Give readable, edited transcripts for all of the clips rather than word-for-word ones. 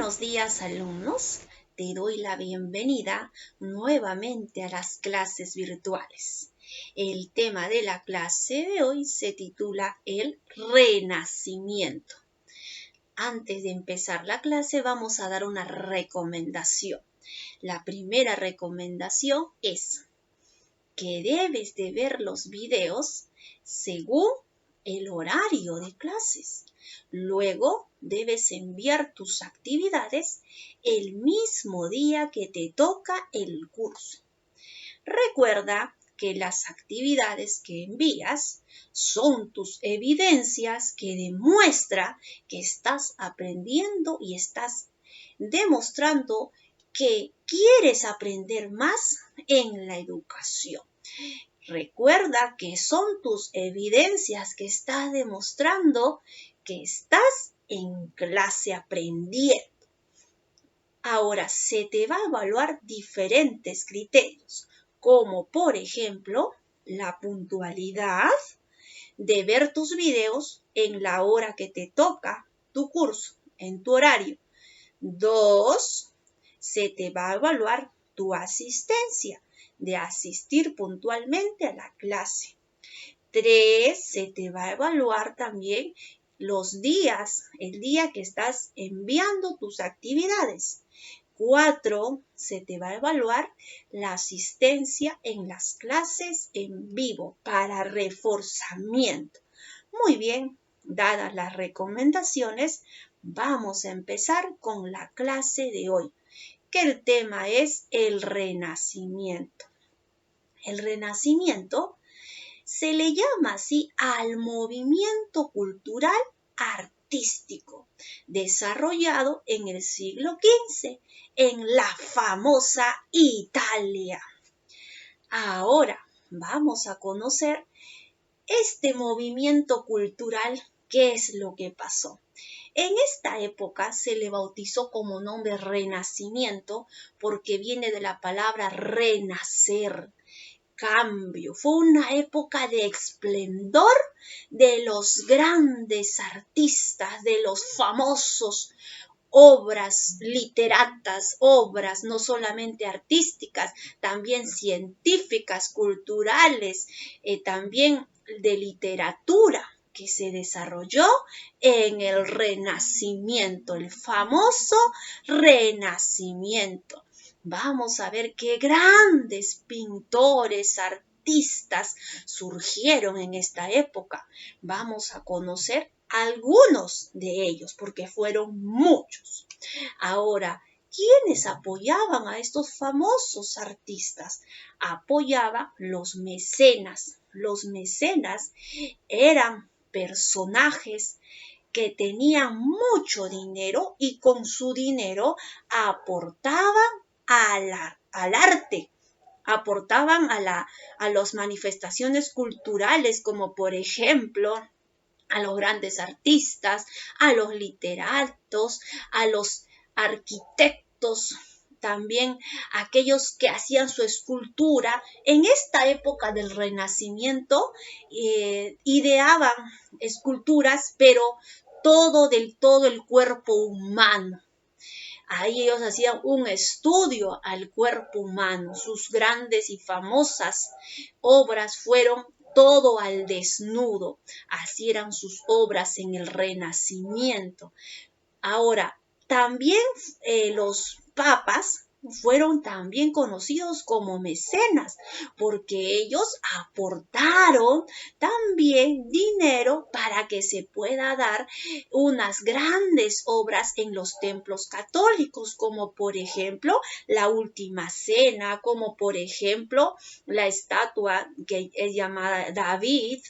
Buenos días, alumnos. Te doy la bienvenida nuevamente a las clases virtuales. El tema de la clase de hoy se titula El Renacimiento. Antes de empezar la clase vamos a dar una recomendación. La primera recomendación es que debes de ver los videos según el horario de clases. Luego debes enviar tus actividades el mismo día que te toca el curso. Recuerda que las actividades que envías son tus evidencias que demuestran que estás aprendiendo y estás demostrando que quieres aprender más en la educación. Recuerda que son tus evidencias que estás demostrando que estás en clase aprendiendo. Ahora, se te va a evaluar diferentes criterios, como por ejemplo, la puntualidad de ver tus videos en la hora que te toca tu curso, en tu horario. 2, se te va a evaluar tu asistencia, de asistir puntualmente a la clase. 3, se te va a evaluar también los días, el día que estás enviando tus actividades. 4, se te va a evaluar la asistencia en las clases en vivo para reforzamiento. Muy bien, dadas las recomendaciones, vamos a empezar con la clase de hoy, que el tema es el Renacimiento. El Renacimiento se le llama así al movimiento cultural artístico desarrollado en el siglo XV en la famosa Italia. Ahora vamos a conocer este movimiento cultural. ¿Qué es lo que pasó? En esta época se le bautizó como nombre Renacimiento porque viene de la palabra renacer, cambio. Fue una época de esplendor de los grandes artistas, de los famosos obras literatas, obras no solamente artísticas, también científicas, culturales, también de literatura, que se desarrolló en el Renacimiento, el famoso Renacimiento. Vamos a ver qué grandes pintores, artistas surgieron en esta época. Vamos a conocer algunos de ellos, porque fueron muchos. Ahora, ¿quiénes apoyaban a estos famosos artistas? Apoyaban los mecenas. Los mecenas eran personajes que tenían mucho dinero y con su dinero aportaban al arte, aportaban a las manifestaciones culturales, como por ejemplo a los grandes artistas, a los literatos, a los arquitectos, también aquellos que hacían su escultura. En esta época del Renacimiento ideaban esculturas, pero todo el cuerpo humano. Ahí ellos hacían un estudio al cuerpo humano. Sus grandes y famosas obras fueron todo al desnudo. Así eran sus obras en el Renacimiento. Ahora, también los papas fueron también conocidos como mecenas, porque ellos aportaron también dinero para que se pueda dar unas grandes obras en los templos católicos, como por ejemplo la Última Cena, como por ejemplo la estatua que es llamada David,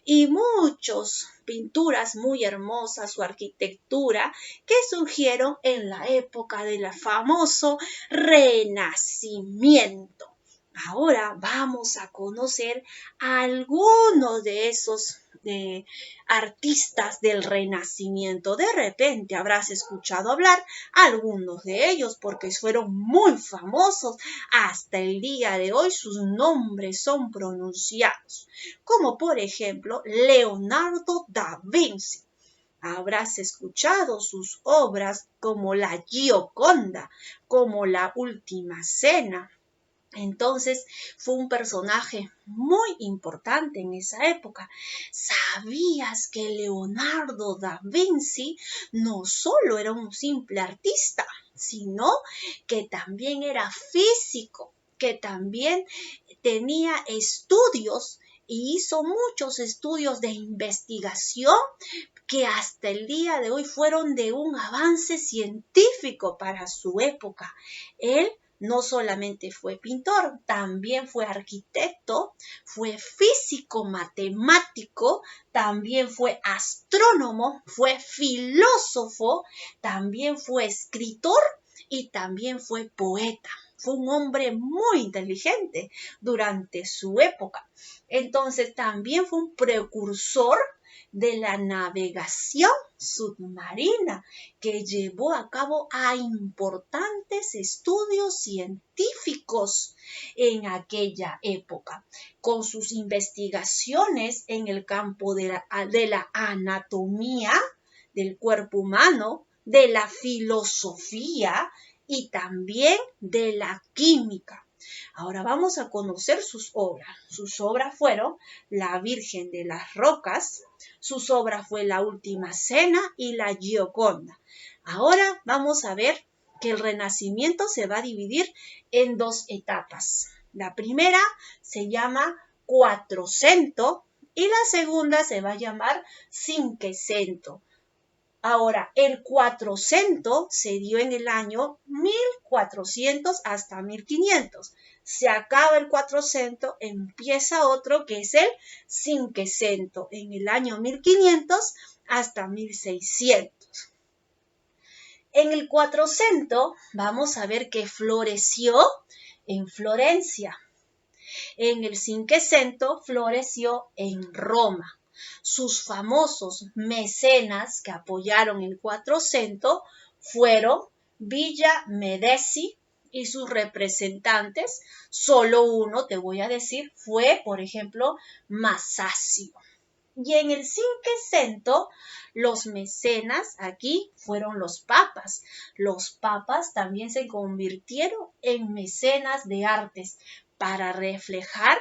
y muchos pinturas muy hermosas, su arquitectura, que surgieron en la época del famoso Renacimiento. Ahora vamos a conocer a algunos de esos artistas del Renacimiento. De repente habrás escuchado hablar algunos de ellos porque fueron muy famosos. Hasta el día de hoy sus nombres son pronunciados, como por ejemplo Leonardo da Vinci. Habrás escuchado sus obras como la Gioconda, como la Última Cena. Entonces fue un personaje muy importante en esa época. ¿Sabías que Leonardo da Vinci no solo era un simple artista, sino que también era físico, que también tenía estudios y hizo muchos estudios de investigación que hasta el día de hoy fueron de un avance científico para su época? Él no solamente fue pintor, también fue arquitecto, fue físico matemático, también fue astrónomo, fue filósofo, también fue escritor y también fue poeta. Fue un hombre muy inteligente durante su época. Entonces también fue un precursor de la navegación submarina, que llevó a cabo a importantes estudios científicos en aquella época, con sus investigaciones en el campo de la anatomía del cuerpo humano, de la filosofía y también de la química. Ahora vamos a conocer sus obras. Sus obras fueron La Virgen de las Rocas, sus obras fue La Última Cena y La Gioconda. Ahora vamos a ver que el Renacimiento se va a dividir en dos etapas. La primera se llama Quattrocento y la segunda se va a llamar Cinquecento. Ahora, el Quattrocento se dio en el año 1400 hasta 1500. Se acaba el Quattrocento, empieza otro que es el Cinquecento, en el año 1500 hasta 1600. En el Quattrocento vamos a ver que floreció en Florencia. En el Cinquecento floreció en Roma. Sus famosos mecenas que apoyaron el Quattrocento fueron Villa Medici y sus representantes. Solo uno, te voy a decir, fue, por ejemplo, Masaccio. Y en el Cinquecento, los mecenas aquí fueron los papas. Los papas también se convirtieron en mecenas de artes para reflejar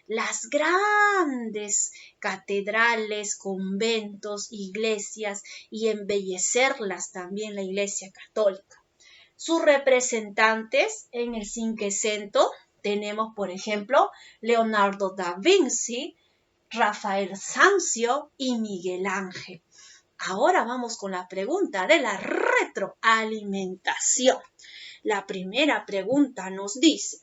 las grandes catedrales, conventos, iglesias y embellecerlas también la Iglesia Católica. Sus representantes en el Cinquecento tenemos, por ejemplo, Leonardo da Vinci, Rafael Sanzio y Miguel Ángel. Ahora vamos con la pregunta de la retroalimentación. La primera pregunta nos dice: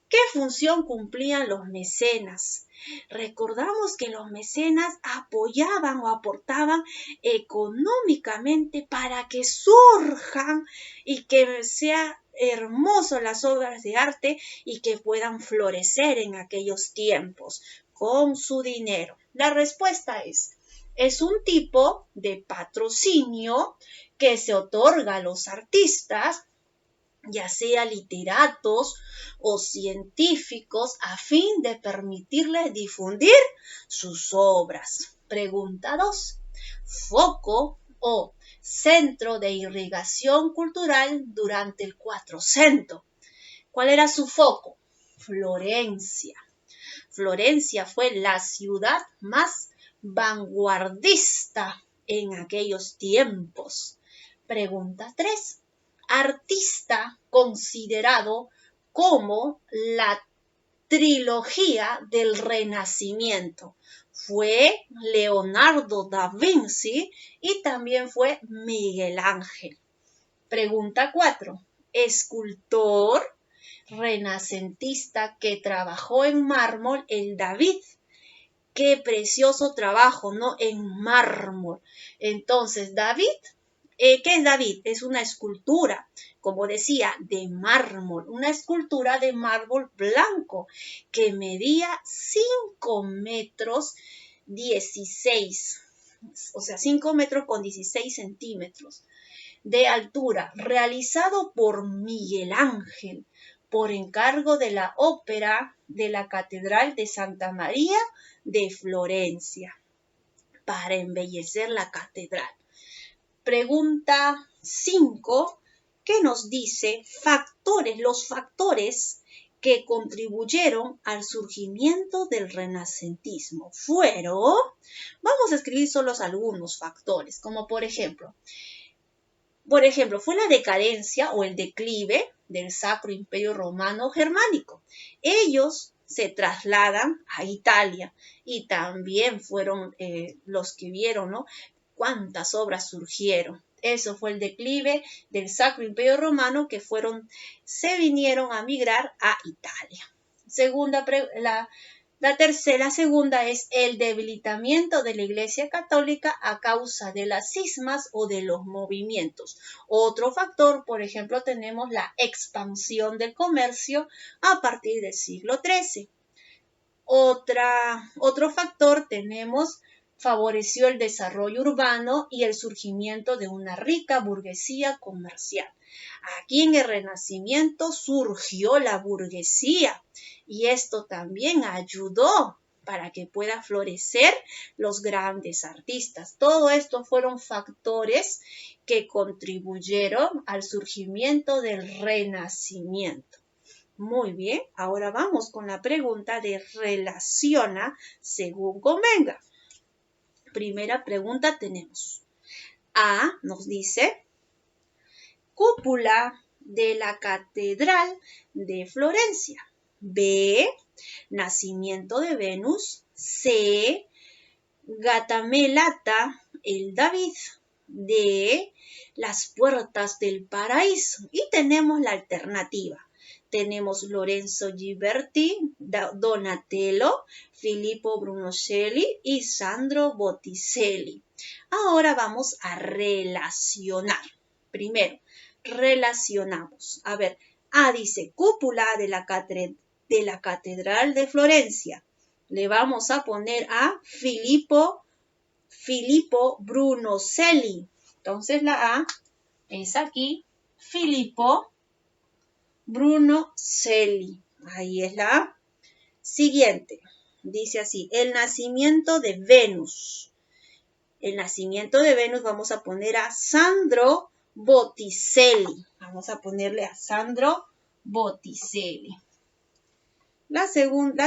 ¿qué función cumplían los mecenas? Recordamos que los mecenas apoyaban o aportaban económicamente para que surjan y que sean hermosas las obras de arte y que puedan florecer en aquellos tiempos con su dinero. La respuesta es un tipo de patrocinio que se otorga a los artistas, ya sea literatos o científicos, a fin de permitirles difundir sus obras. Pregunta 2. Foco o centro de irrigación cultural durante el Quattrocento. ¿Cuál era su foco? Florencia. Florencia fue la ciudad más vanguardista en aquellos tiempos. Pregunta 3. Artista considerado como la trilogía del Renacimiento. Fue Leonardo da Vinci y también fue Miguel Ángel. Pregunta 4. Escultor renacentista que trabajó en mármol, el David. Qué precioso trabajo, ¿no? En mármol. Entonces, David, ¿qué es David? Es una escultura, como decía, de mármol, una escultura de mármol blanco que medía 5 metros 16, o sea, 5 metros con 16 centímetros de altura, realizado por Miguel Ángel, por encargo de la ópera de la Catedral de Santa María de Florencia. para embellecer la catedral. Pregunta 5, ¿qué nos dice? Los factores que contribuyeron al surgimiento del renacentismo fueron, vamos a escribir solo algunos factores, como por ejemplo, fue la decadencia o el declive del Sacro Imperio Romano Germánico. Ellos se trasladan a Italia y también fueron los que vieron, ¿no?, cuántas obras surgieron. Eso fue el declive del Sacro Imperio Romano que se vinieron a migrar a Italia. La segunda es el debilitamiento de la Iglesia Católica a causa de las cismas o de los movimientos. Otro factor, por ejemplo, tenemos la expansión del comercio a partir del siglo XIII. Otro factor favoreció el desarrollo urbano y el surgimiento de una rica burguesía comercial. Aquí en el Renacimiento surgió la burguesía y esto también ayudó para que puedan florecer los grandes artistas. Todo esto fueron factores que contribuyeron al surgimiento del Renacimiento. Muy bien, ahora vamos con la pregunta de relaciona según convenga. Primera pregunta tenemos. A nos dice cúpula de la Catedral de Florencia. B, nacimiento de Venus. C, Gatamelata el David. D, las puertas del paraíso. Y tenemos la alternativa. Tenemos Lorenzo Ghiberti, Donatello, Filippo Brunelleschi y Sandro Botticelli. Ahora vamos a relacionar. Primero, relacionamos. A ver, A dice cúpula de la Catedral de Florencia. Le vamos a poner a Filippo Brunelleschi. Entonces la A es aquí, Filippo Brunelleschi. Ahí es la A. Siguiente, dice así, el nacimiento de Venus. El nacimiento de Venus vamos a poner a Sandro Botticelli. Vamos a ponerle a Sandro Botticelli. La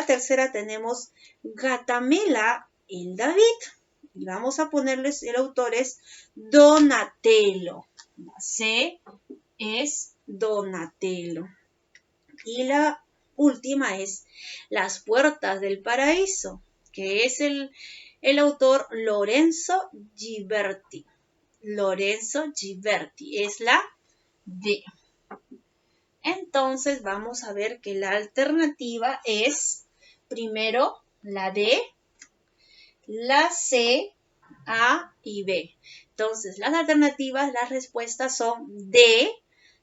tercera tenemos Gatamela el David. Y vamos a ponerles, el autor es Donatello. La C es Donatello. Y la última es Las puertas del paraíso, que es el autor Lorenzo Ghiberti. Lorenzo Ghiberti es la D. Entonces vamos a ver que la alternativa es primero la D, la C, A y B. Entonces las alternativas, las respuestas son D,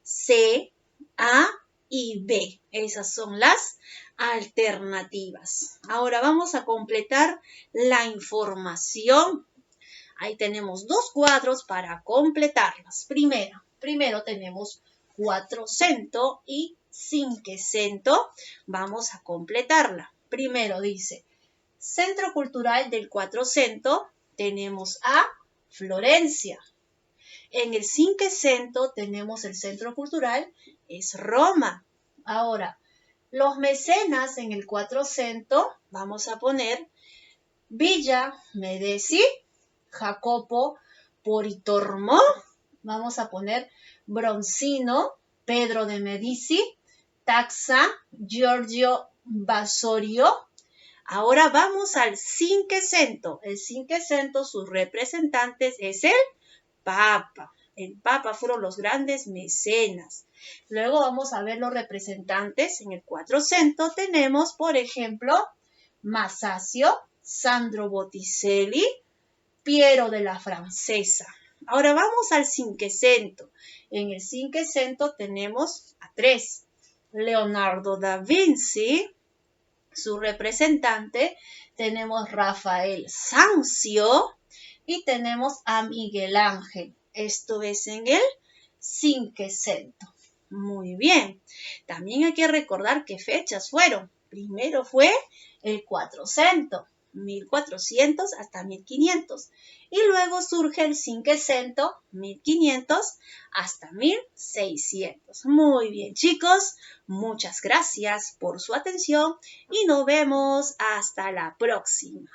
C, A y B. Esas son las alternativas. Ahora vamos a completar la información. Ahí tenemos dos cuadros para completarlas. Primero tenemos Quattrocento y Cinquecento. Vamos a completarla. Primero dice, Centro Cultural del Quattrocento, tenemos a Florencia. En el Cinquecento tenemos el Centro Cultural, es Roma. Ahora, los mecenas en el Quattrocento, vamos a poner Villa Medici, Jacopo Politormo, vamos a poner Bronzino, Pedro de Medici, Taxa, Giorgio Basorio. Ahora vamos al Cinquecento. El Cinquecento, sus representantes es el Papa. El Papa fueron los grandes mecenas. Luego vamos a ver los representantes. En el Quattrocento tenemos, por ejemplo, Masaccio, Sandro Botticelli, Piero de la Francesa. Ahora vamos al Cinquecento. En el Cinquecento tenemos a tres. Leonardo da Vinci, su representante, tenemos Rafael Sanzio y tenemos a Miguel Ángel. Esto es en el Cinquecento. Muy bien. También hay que recordar qué fechas fueron. Primero fue el Quattrocento. 1400 hasta 1500. Y luego surge el Cinquecento, 1500 hasta 1600. Muy bien, chicos, muchas gracias por su atención y nos vemos hasta la próxima.